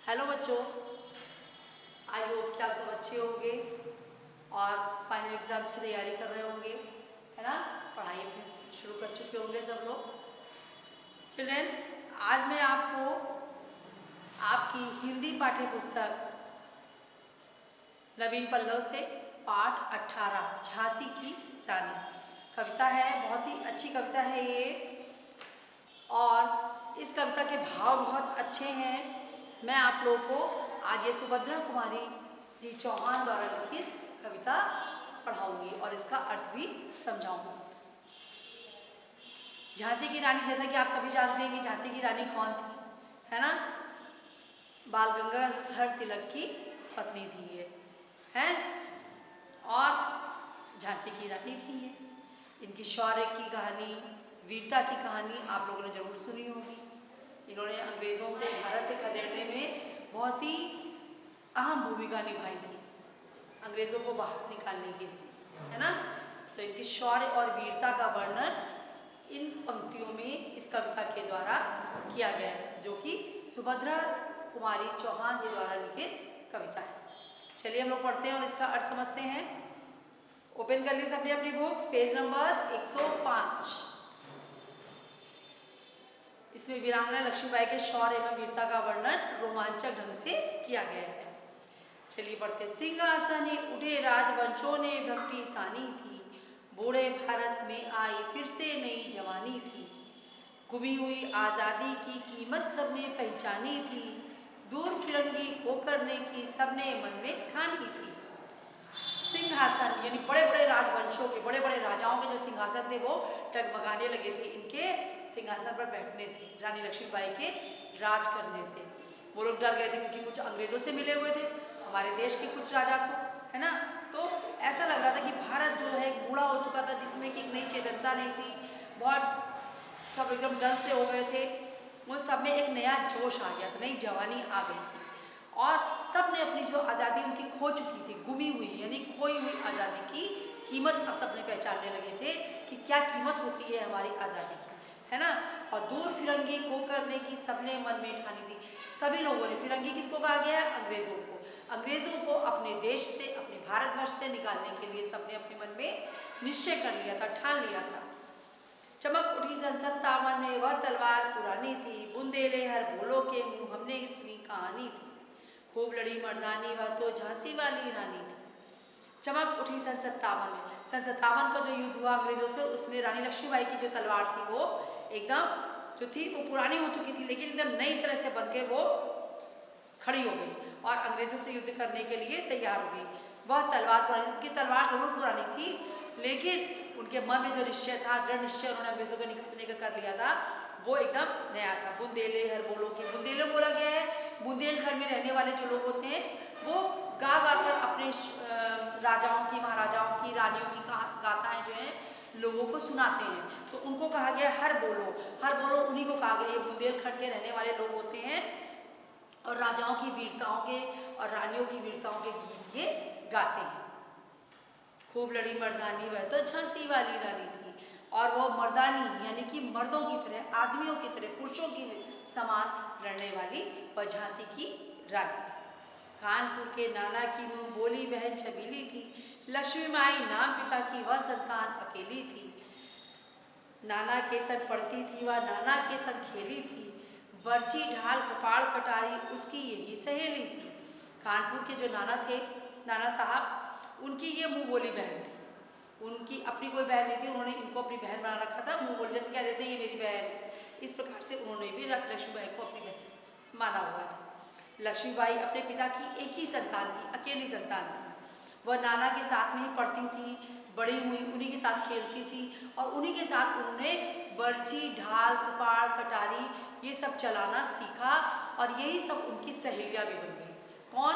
Hello बच्चों, I hope कि आप सब अच्छे होंगे और फाइनल एग्जाम्स की तैयारी कर रहे होंगे, है ना। पढ़ाई अपनी शुरू कर चुके होंगे सब लोग। चिल्ड्रेन, आज मैं आपको आपकी हिंदी पाठ्य पुस्तक नवीन पल्लव से पाठ 18 झांसी की रानी कविता है। बहुत ही अच्छी कविता है ये और इस कविता के भाव बहुत अच्छे हैं। मैं आप लोगों को आज ये सुभद्रा कुमारी जी चौहान द्वारा लिखित कविता पढ़ाऊंगी और इसका अर्थ भी समझाऊंगी। झांसी की रानी, जैसा कि आप सभी जानते हैं कि झांसी की रानी कौन थी, है ना। बाल गंगाधर तिलक की पत्नी थी ये, है। और झांसी की रानी थी ये। इनकी शौर्य की कहानी, वीरता की कहानी आप लोगों ने जरूर सुनी होगी। इन्होंने अंग्रेजों को भारत से खदेड़ने में बहुत ही अहम भूमिका निभाई थी, अंग्रेजों को बाहर निकालने के लिए, है ना। तो इनकी शौर्य और वीरता का वर्णन इन पंक्तियों में इस कविता के द्वारा किया गया है, जो कि सुभद्रा कुमारी चौहान जी द्वारा लिखित कविता है। चलिए हम लोग पढ़ते हैं और इसका अर्थ समझते हैं। ओपन कर लीजिए सबने अपनी बुक्स, पेज नंबर 105। इसमें वीरांगना लक्ष्मीबाई के शौर्य एवं वीरता का वर्णन रोमांचक ढंग से किया गया है। चलिए पढ़ते। सिंहासने उठे राजवंशों ने भक्ति तानी थी, बूढ़े भारत में आई फिर से नई जवानी थी। गुमी हुई आजादी की कीमत सबने पहचानी थी, दूर फिरंगी को करने की सबने मन में ठानी थी। सिंहासन यानी बड़े बड़े राजवंशों के, बड़े बड़े राजाओं के जो सिंहासन थे वो टगमगाने लगे थे इनके सिंहासन पर बैठने से, रानी लक्ष्मीबाई के राज करने से। वो लोग डर गए थे क्योंकि कुछ अंग्रेजों से मिले हुए थे, हमारे देश के कुछ राजा तो, है ना। तो ऐसा लग रहा था कि भारत जो है बूढ़ा हो चुका था, जिसमें कि नई चेतनता नहीं थी, बहुत सब एकदम डल से हो गए थे। वो सब में एक नया जोश आ गया था, नई जवानी आ गई थी और सब ने अपनी जो आज़ादी उनकी खो चुकी थी, गुमी हुई यानी खोई हुई आज़ादी की कीमत अब सबने पहचानने लगे थे कि क्या कीमत होती है हमारी आज़ादी की, है ना। और दूर फिरंगी को करने की सबने मन में ठानी थी। सभी लोगों ने, फिरंगी किसको कहा गया है? अंग्रेजों को। अंग्रेजों को अपने देश से, अपने भारतवर्ष से निकालने के लिए सबने अपने मन में निश्चय कर लिया था, ठान लिया था। चमक उठी सन 57 में वह तलवार पुरानी थी, बुंदेले हर बोलो के मुंह हमने सुनी कहानी थी। खूब लड़ी मर्दानी वह तो झांसी वाली रानी थी। चमक उठी सन 57 में, सन 57 का जो युद्ध हुआ अंग्रेजों से, उसमें रानी लक्ष्मीबाई की जो तलवार थी वो एकदम जो थी वो पुरानी हो चुकी थी, लेकिन एकदम नई तरह से बन के वो खड़ी हो गई और अंग्रेजों से युद्ध करने के लिए तैयार हो गई। वह तलवार पुरानी, उनकी तलवार जरूर पुरानी थी, लेकिन उनके मन में जो निश्चय था, दृढ़ निश्चय उन्होंने अंग्रेजों को निकालने का कर लिया था, वो एकदम नया था। बुंदेले हर बोलो की, बुंदेले बोला गया है, बुंदेलखंड में रहने वाले जो लोग होते हैं वो गा गा कर अपने राजाओं की, महाराजाओं की, रानियों की गाथाएं जो है लोगों को सुनाते हैं, तो उनको कहा गया हर बोलो। हर बोलो उन्हीं को कहा गया, ये बुंदेलखंड के रहने वाले लोग होते हैं और राजाओं की वीरताओं के और रानियों की वीरताओं के गीत ये गाते हैं। खूब लड़ी मर्दानी वह तो झांसी वाली रानी थी, और वो मर्दानी यानी कि मर्दों की तरह, आदमियों की तरह, पुरुषों की समान लड़ने वाली वह झांसी की रानी थी। कानपुर के नाना की मुंह बोली बहन छबीली थी, लक्ष्मी माई नाम पिता की वह संतान अकेली थी। नाना के संग पढ़ती थी वह, नाना के संग खेली थी, बर्छी ढाल कपाड़ कटारी उसकी यही सहेली थी। कानपुर के जो नाना थे, नाना साहब, उनकी ये मुंह बोली बहन थी। उनकी अपनी कोई बहन नहीं थी, उन्होंने इनको अपनी बहन बना रखा था। मुंह बोल जैसे कह देते ये मेरी बहन, इस प्रकार से उन्होंने भी लक्ष्मीबाई को अपनी बहन माना हुआ था। लक्ष्मीबाई अपने पिता की एक ही संतान थी, अकेली संतान थी। वह नाना के साथ में ही पढ़ती थी, बड़ी हुई, उन्हीं के साथ खेलती थी और उन्हीं के साथ उन्होंने बर्छी ढाल कृपाण कटारी ये सब चलाना सीखा और यही सब उनकी सहेलियां भी बन गई। कौन?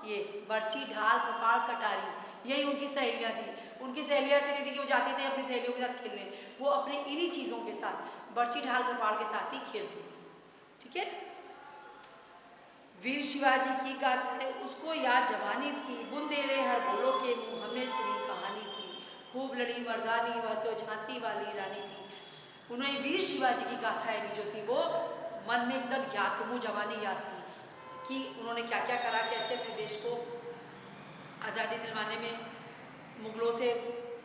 ये बर्छी ढाल कृपाण कटारी, यही उनकी सहेलियां थी। उनकी सहेलियां ऐसी नहीं थी कि वो जाती थी अपनी सहेलियों के साथ खेलने, वो अपने इन्हीं चीजों के साथ, बर्छी ढाल कृपाण के साथ ही खेलती थी। ठीक है। वीर शिवाजी की गाथा है उसको याद जवानी थी, बुंदेले हर बोलो के मुंह हमने सुनी कहानी थी। खूब लड़ी मर्दानी वह तो झांसी वाली रानी थी। उन्हें वीर शिवाजी की गाथाएं भी जो थी वो मन में एकदम याद थी, मुंह जवानी याद थी। कि उन्होंने क्या क्या करा, कैसे अपने देश को आज़ादी दिलवाने में मुगलों से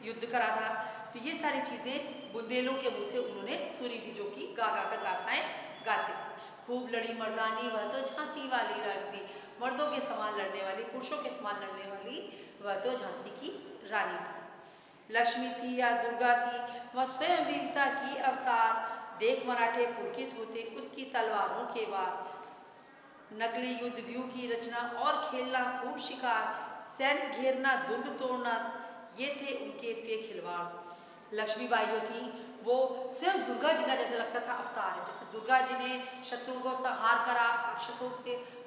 युद्ध करा था। तो ये सारी चीज़ें बुंदेलों के मुंह से उन्होंने सुनी थी, जो कि गा गा कर गाथाएं गाते थे। खूब लड़ी मर्दानी वह तो झांसी वाली रानी थी, मर्दों के समान लड़ने वाली, पुरुषों के समान लड़ने वाली वह तो झांसी की रानी थी। लक्ष्मी थी या दुर्गा थी, वह स्वयं वीरता की अवतार, देख मराठे पुलकित होते उसकी तलवारों के वार। नकली युद्ध व्यू की रचना और खेलना खूब शिकार, सैन्य घेरना दुर्ग तोड़ना, ये थे उनके प्रिय खिलवाड़। लक्ष्मीबाई जो थी वो स्वयं दुर्गा जी का जैसे लगता था अवतार है। जैसे दुर्गा जी ने शत्रुओं को संहार करा,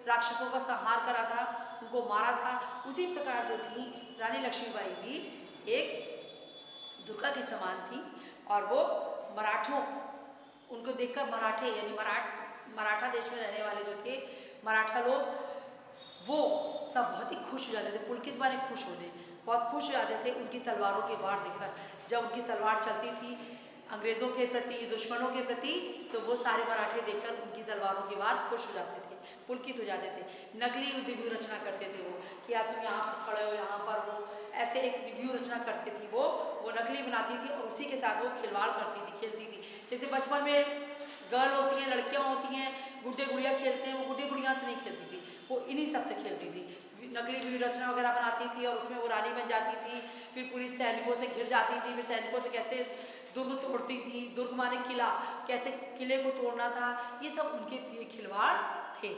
राक्षसों का संहार करा था, उनको मारा था, उसी प्रकार जो थी रानी लक्ष्मीबाई भी एक दुर्गा के समान थी। और वो मराठों, उनको देखकर मराठे यानी मराठा देश में रहने वाले जो थे मराठा लोग, वो सब बहुत ही खुश हो जाते थे। पुलकित माने खुश होने, बहुत खुश हो जाते थे उनकी तलवारों की वार देखकर। जब उनकी तलवार चलती थी अंग्रेजों के प्रति, दुश्मनों के प्रति, तो वो सारे मराठे देखकर उनकी तलवारों की वार खुश हो जाते थे, पुलकित हो जाते थे। नकली युद्ध व्यू रचना करते थे वो, कि आप तुम यहाँ पर खड़े हो, यहाँ पर हो, ऐसे एक व्यू रचना करती थी वो नकली बनाती थी और उसी के साथ वो खिलवाड़ करती थी, खेलती थी। जैसे बचपन में गर्ल होती हैं, लड़कियां होती हैं, गुड्डे गुड़िया खेलते हैं, वो गुड्डे गुड़िया से नहीं खेलती थी, वो इन्हीं सब से खेलती थी। नकली व्यू रचना वगैरह बनाती थी और उसमें वो रानी बन जाती थी, फिर पूरी सैनिकों से घिर जाती थी, फिर सैनिकों से कैसे दुर्ग तोड़ती थी, दुर्ग माने किला, कैसे किले को तोड़ना था, ये सब उनके प्रिय खिलवाड़ थे।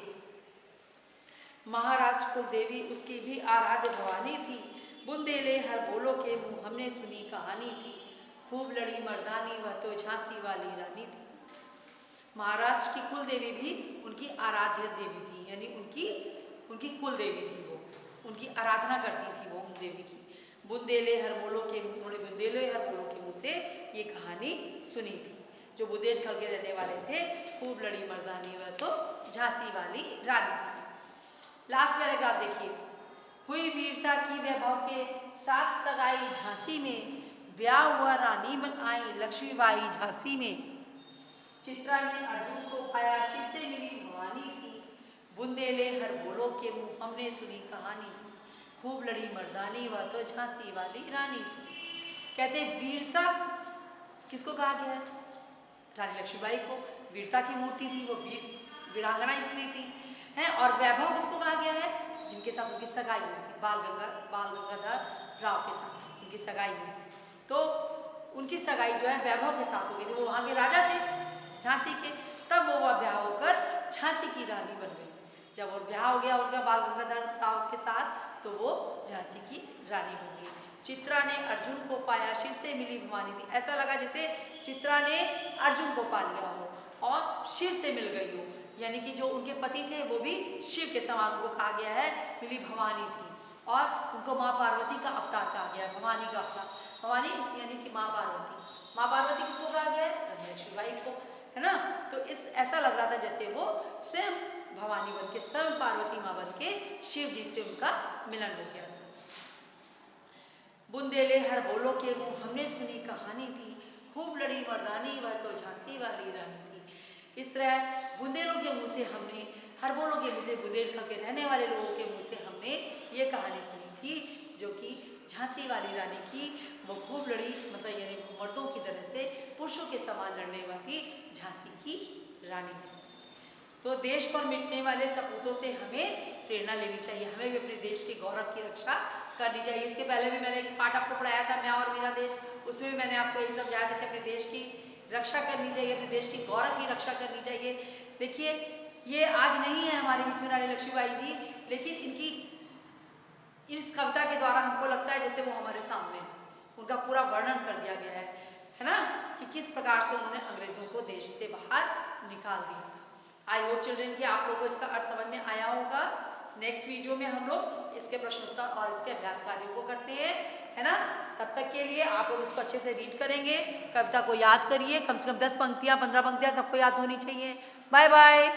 महाराष्ट्र कुल देवी उसकी भी आराध्य भवानी थी, बुंदेले हर बोलो के मुंह हमने सुनी कहानी थी, खूब लड़ी मर्दानी वह तो झांसी वाली रानी थी। महाराष्ट्र की कुल देवी भी उनकी आराध्य देवी थी, यानी उनकी कुल देवी थी, वो उनकी आराधना करती थी वो उन देवी की। बुंदेले हर बोलो के मुंह, उन्होंने बुंदेले हर बोलो के मुंह से ये कहानी सुनी थी। जो बुंदेलखंड के रहने वाले थे, खूब लड़ी मर्दानी वह तो झांसी वाली रानी थी। लास्ट पैराग्राफ देखिए, हुई वीरता की वैभव के साथ सगाई झांसी में, ब्याह हुआ रानी बन आई लक्ष्मीबाई झांसी में। चित्रा ने अर्जुन को पाया शिव से मिली भवानी थी, बुंदेले हर बोलो के मुंह हमने सुनी कहानी थी, खूब लड़ी मर्दानी वह तो झांसी वाली रानी थी। कहते वीरता किसको कहा गया है? रानी लक्ष्मीबाई को। वीरता की मूर्ति थी वो, वीरांगना स्त्री थी, है। और वैभव किसको कहा गया है? जिनके साथ उनकी सगाई हुई थी, बाल गंगाधर राव के साथ उनकी सगाई हुई थी। तो उनकी सगाई जो है वैभव के साथ हो गई थी, वो वहां के राजा थे झांसी के, तब वो ब्याह होकर झांसी की रानी बन गई। जब वो ब्याह हो गया उनका बाल गंगाधर राव के साथ, तो वो झांसी की रानी बन गई। चित्रा ने अर्जुन को पाया शिव से मिली भवानी थी, ऐसा लगा जैसे चित्रा ने अर्जुन को पा लिया हो और शिव से मिल गई हो, यानी कि जो उनके पति थे वो भी शिव के समान, उनको कहा गया है मिली भवानी थी, और उनको माँ पार्वती का अवतार कहा गया है, भवानी का अवतार। भवानी यानी कि माँ पार्वती। माँ पार्वती किसको कहा गया है? रानी लक्ष्मीबाई को, है ना। तो इस ऐसा लग रहा था जैसे वो स्वयं भवानी बन के, स्वयं पार्वती माँ बन के शिव जी से उनका मिलन हो गया था। बुंदेले हर बोलो के मुंह हमने सुनी कहानी थी, खूब लड़ी मर्दानी वह तो झांसी वाली रानी थी। इस तरह बुंदेलों के मुंह से हमने, हर बोलो के मुंह से, बुंदेलखंड के रहने वाले लोगों के मुंह से हमने ये कहानी सुनी थी, जो कि झांसी वाली रानी की, वो खूब लड़ी, मतलब यानी मर्दों की तरह से पुरुषों के समान लड़ने वाली झांसी की रानी थी। तो देश पर मिटने वाले सपूतों से हमें प्रेरणा लेनी चाहिए, हमें भी अपने देश के गौरव की रक्षा करनी चाहिए। इसके पहले भी मैंने एक पाठ आपको पढ़ाया था, मैं और मेरा देश, उसमें भी मैंने आपको यही समझाया था कि अपने देश की रक्षा करनी चाहिए, अपने देश की गौरव की रक्षा करनी चाहिए। देखिए ये आज नहीं है हमारे बीच में रानी लक्ष्मीबाई जी, लेकिन इनकी इस कविता के द्वारा हमको लगता है जैसे वो हमारे सामने, उनका पूरा वर्णन कर दिया गया है ना, कि किस प्रकार से उन्होंने अंग्रेजों को देश से बाहर निकाल दिया। आई होप चिल्ड्रन कि आप लोगों को इसका अर्थ समझ में आया होगा। नेक्स्ट वीडियो में हम लोग इसके प्रश्नोत्तर और इसके अभ्यास कार्यों को करते हैं, है ना। तब तक के लिए आप लोग इसको अच्छे से रीड करेंगे, कविता को याद करिए, कम से कम 10 पंक्तियां 15 पंक्तियां सबको याद होनी चाहिए। Bye bye.